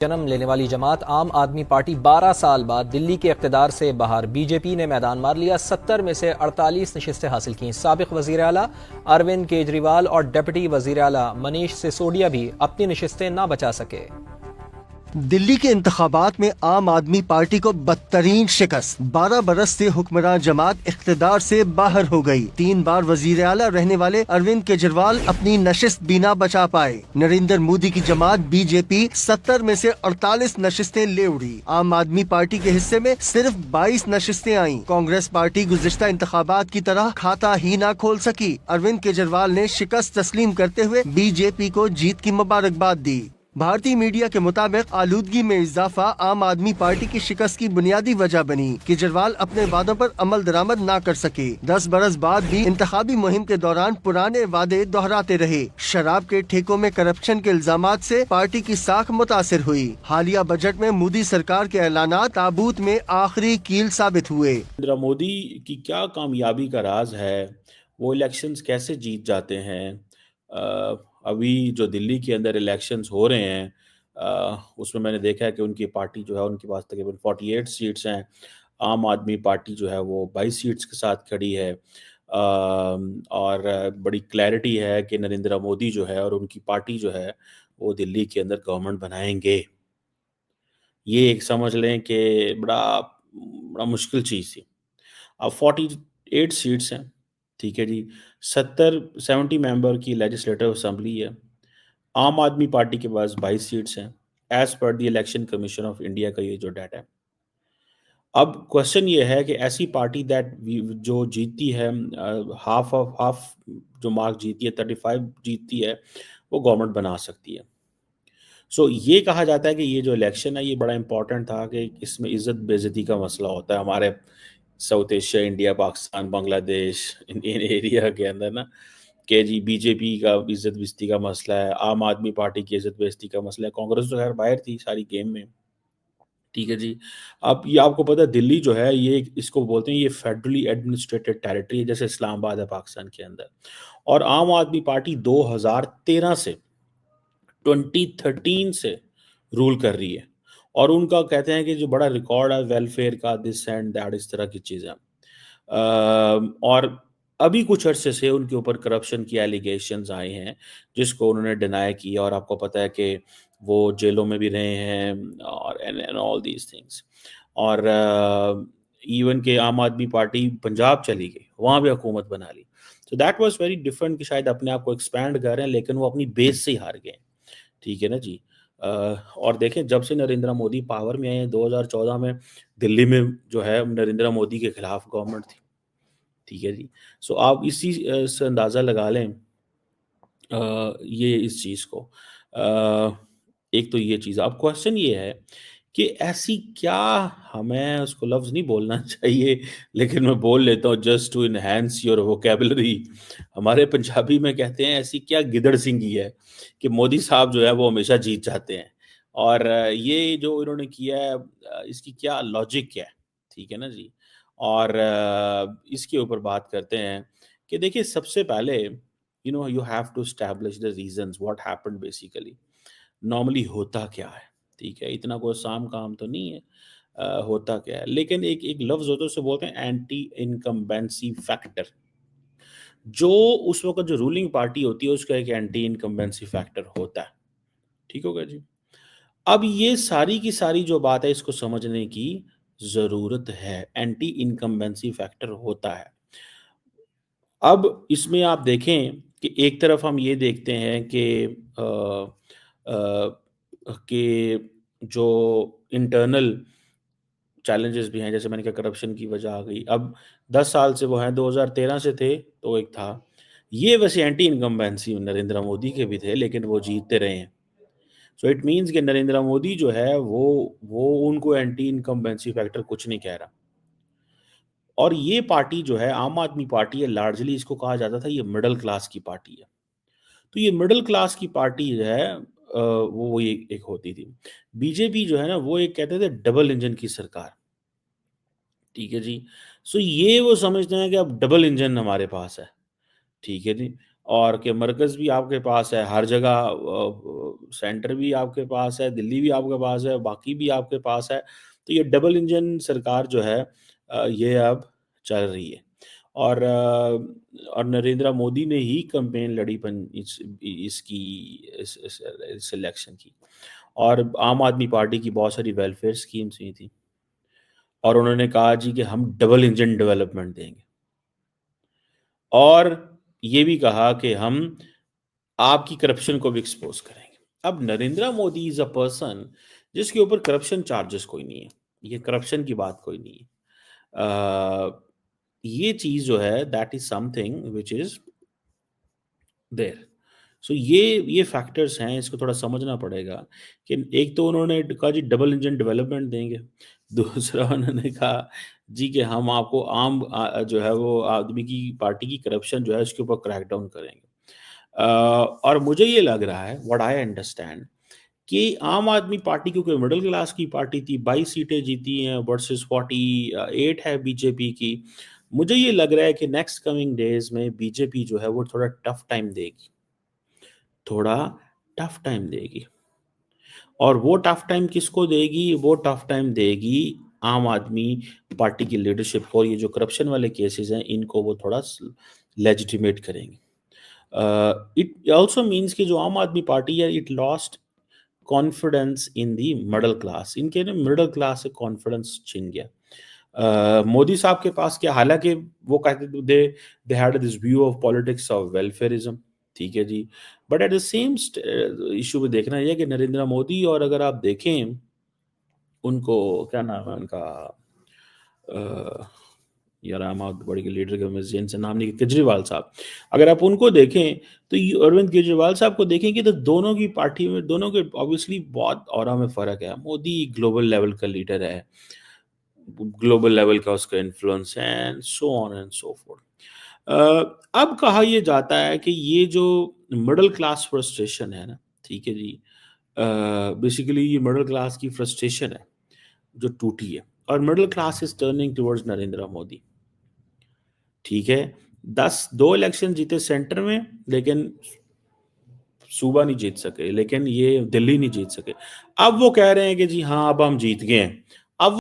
जन्म लेने वाली जमात आम आदमी पार्टी 12 साल बाद दिल्ली के इक़्तिदार से बाहर। बीजेपी ने मैदान मार लिया, 70 में से 48 नशिस्तें हासिल की। साबिक़ वज़ीर आला अरविंद केजरीवाल और डिप्टी वज़ीर आला मनीष सिसोदिया भी अपनी नशिस्तें ना बचा सके। दिल्ली के इंतखाबात में आम आदमी पार्टी को बदतरीन शिकस्त। 12 बरस से हुक्मरान जमात इख्तिदार से बाहर हो गई। 3 बार वजीर आला रहने वाले अरविंद केजरीवाल अपनी नशिस्त भी ना बचा पाए। नरेंद्र मोदी की जमात बीजेपी 70 में से 48 नशिस्तें ले उड़ी। आम आदमी पार्टी के हिस्से में सिर्फ 22 नशिस्तें आईं। कांग्रेस पार्टी गुज़िश्ता इंतखाबात की तरह खाता ही ना खोल सकी। अरविंद केजरीवाल ने शिकस्त तस्लीम करते हुए बीजेपी को जीत की मुबारकबाद दी। भारतीय मीडिया के मुताबिक आलूदगी में इजाफा आम आदमी पार्टी की शिकस्त की बुनियादी वजह बनी। केजरीवाल अपने वादों पर अमल दरामद ना कर सके। 10 बरस बाद भी इंतखाबी मुहिम के दौरान पुराने वादे दोहराते रहे। शराब के ठेकों में करप्शन के इल्जामात से पार्टी की साख मुतासिर हुई। हालिया बजट में मोदी सरकार के ऐलानात ताबूत में आखिरी कील साबित हुए। नरेंद्र मोदी की क्या कामयाबी का राज है, वो इलेक्शंस कैसे जीत जाते हैं। अभी जो दिल्ली के अंदर इलेक्शंस हो रहे हैं, उसमें मैंने देखा है कि उनकी पार्टी जो है उनके पास तकरीबन 48 सीट्स हैं। आम आदमी पार्टी जो है वो 22 सीट्स के साथ खड़ी है। और बड़ी क्लैरिटी है कि नरेंद्र मोदी जो है और उनकी पार्टी जो है वो दिल्ली के अंदर गवर्नमेंट बनाएंगे। ये एक समझ लें कि बड़ा बड़ा मुश्किल चीज़ थी। अब 48 सीट्स हैं, ठीक है जी। 70 मेंबर की लेजिस्लेटिव असेंबली है। आम आदमी पार्टी के पास 22 सीट्स हैं, as per the election commission of India का ये जो डाटा है। अब क्वेश्चन ये है कि ऐसी पार्टी जो जीतती है, हाफ ऑफ हाफ जो मार्क जीती है, 35 जीतती है, वो गवर्नमेंट बना सकती है। सो ये कहा जाता है कि ये जो इलेक्शन है ये बड़ा इंपॉर्टेंट था कि इसमें इज्जत बेइज्जती का मसला होता है हमारे south Asia, India, Pakistan, Bangladesh, Indian area के अंदर ना, कि जी बीजेपी का इज्जत बेइज्जती का मसला है, आम आदमी पार्टी की इज्जत बेइज्जती का मसला है। कांग्रेस तो खैर बाहर थी सारी गेम में, ठीक है जी। अब ये आपको पता है दिल्ली जो है ये इसको बोलते हैं, ये फेडरली एडमिनिस्ट्रेटेड टेरिटरी है, जैसे इस्लामाबाद है पाकिस्तान के अंदर। और आम आदमी पार्टी 2013 से 2013 से रूल कर रही है। और उनका कहते हैं कि जो बड़ा रिकॉर्ड है वेलफेयर का, दिस एंड दैट, इस तरह की चीज़ें। और अभी कुछ अरसे से उनके ऊपर करप्शन की एलिगेशंस आए हैं, जिसको उन्होंने डिनाई किया। और आपको पता है कि वो जेलों में भी रहे हैं और एंड ऑल दीज थिंग्स। और इवन के आम आदमी पार्टी पंजाब चली गई, वहाँ भी हुकूमत बना ली। तो दैट वाज वेरी डिफरेंट कि शायद अपने आप को एक्सपैंड कर रहे हैं, लेकिन वो अपनी बेस से ही हार गए, ठीक है ना जी। और देखें जब से नरेंद्र मोदी पावर में आए हैं, 2014 में दिल्ली में जो है नरेंद्र मोदी के खिलाफ गवर्नमेंट थी, ठीक है जी। सो आप इसी से अंदाज़ा लगा लें ये इस चीज़ को। एक तो ये चीज़। अब क्वेश्चन ये है कि ऐसी क्या, हमें उसको लफ्ज़ नहीं बोलना चाहिए, लेकिन मैं बोल लेता हूँ just to enhance your vocabulary. हमारे पंजाबी में कहते हैं ऐसी क्या गिदड़ सिंगी है कि मोदी साहब जो है वो हमेशा जीत जाते हैं। और ये जो इन्होंने किया है, इसकी क्या लॉजिक है, ठीक है ना जी। और इसके ऊपर बात करते हैं कि देखिए सबसे पहले you have to establish the reasons what happened basically। Normally होता क्या है, ठीक है, इतना कोई आसान काम तो नहीं है। होता क्या है, लेकिन एक एक लफ्ज होता है उसे बोलते हैं एंटी इनकम्बेंसी फैक्टर। जो उस वक्त जो रूलिंग पार्टी होती है उसका एक एंटी इनकम्बेंसी फैक्टर होता है, ठीक होगा जी। अब ये सारी की सारी जो बात है इसको समझने की जरूरत है। एंटी इनकम्बेंसी फैक्टर होता है। अब इसमें आप देखें कि एक तरफ हम ये देखते हैं कि जो इंटरनल चैलेंजेस भी हैं, जैसे मैंने कहा करप्शन की वजह आ गई। अब 10 साल से वो हैं, 2013 से थे तो एक था। ये वैसे एंटी इनकम्बेंसी नरेंद्र मोदी के भी थे, लेकिन वो जीतते रहे हैं। सो इट मीन्स कि नरेंद्र मोदी जो है वो उनको एंटी इनकम्बेंसी फैक्टर कुछ नहीं कह रहा। और ये पार्टी जो है आम आदमी पार्टी है, लार्जली इसको कहा जाता था ये मिडिल क्लास की पार्टी है। तो ये मिडिल क्लास की पार्टी जो है वो ये एक होती थी। बीजेपी जो है ना वो एक कहते थे डबल इंजन की सरकार, ठीक है जी। सो ये वो समझते हैं कि अब डबल इंजन हमारे पास है, ठीक है जी। और कि मरकज़ भी आपके पास है, हर जगह सेंटर भी आपके पास है, दिल्ली भी आपके पास है, बाकी भी आपके पास है। तो ये डबल इंजन सरकार जो है ये अब चल रही है। और नरेंद्र मोदी ने ही कैंपेन लड़ी इस इलेक्शन की, और आम आदमी पार्टी की बहुत सारी वेलफेयर स्कीम्स हुई थी, और उन्होंने कहा जी कि हम डबल इंजन डेवलपमेंट देंगे, और ये भी कहा कि हम आपकी करप्शन को भी एक्सपोज करेंगे। अब Narendra Modi is a person जिसके ऊपर करप्शन चार्जेस कोई नहीं है, ये करप्शन की बात कोई नहीं है। ये चीज जो है that is something which is there. So ये फैक्टर्स हैं, इसको थोड़ा समझना पड़ेगा कि एक तो उन्होंने कहा जी डबल इंजन डेवलपमेंट देंगे, दूसरा उन्होंने कहा जी कि हम आपको जो है वो आदमी की पार्टी की करप्शन जो है उसके ऊपर क्रैकडाउन करेंगे। और मुझे ये लग रहा है, व्हाट आई अंडरस्टैंड, कि आम आदमी पार्टी क्योंकि मिडिल क्लास की पार्टी थी, 22 सीटें जीती हैं वर्सेस 48 है बीजेपी की। मुझे ये लग रहा है कि नेक्स्ट कमिंग डेज में बीजेपी जो है वो थोड़ा टफ टाइम देगी, थोड़ा टफ टाइम देगी। और वो टफ टाइम किसको देगी? वो टफ टाइम देगी आम आदमी पार्टी की लीडरशिप को। ये जो करप्शन वाले केसेस हैं इनको वो थोड़ा लेजिटिमेट करेंगे। इट ऑल्सो मीन्स कि जो आम आदमी पार्टी है it lost confidence in the middle class, इनके ना मिडिल क्लास से कॉन्फिडेंस छिन गया। मोदी साहब के पास क्या, हालांकि वो कहते थे they had this view of politics of welfarism, ठीक है जी, but at the same issue पे देखना यह कि नरेंद्र मोदी, और अगर आप देखें उनको, क्या नाम है उनका, अ, यार आम आदमी पार्टी के लीडर का मैं ज़हन से नाम नहीं, केजरीवाल साहब, अगर आप उनको देखें तो ये अरविंद केजरीवाल साहब को देखेंगे तो दोनों की पार्टी में, दोनों के ऑब्वियसली बहुत ऑरा में फ़र्क है। मोदी ग्लोबल लेवल का लीडर है, ग्लोबल लेवल का उसका इन्फ्लुएंस है, and so on and so fourth. अब कहा यह जाता है कि ये जो मिडिल क्लास फ्रस्ट्रेशन है ना, ठीक है जी, बेसिकली ये मिडिल क्लास की फ्रस्ट्रेशन है जो टूटी है, और middle class is turning towards Narendra Modi, ठीक है। 2 इलेक्शन जीते सेंटर में, लेकिन सूबा नहीं जीत सके, लेकिन ये दिल्ली नहीं जीत सके। अब वो कह रहे हैं कि जी हाँ अब हम जीत गए हैं,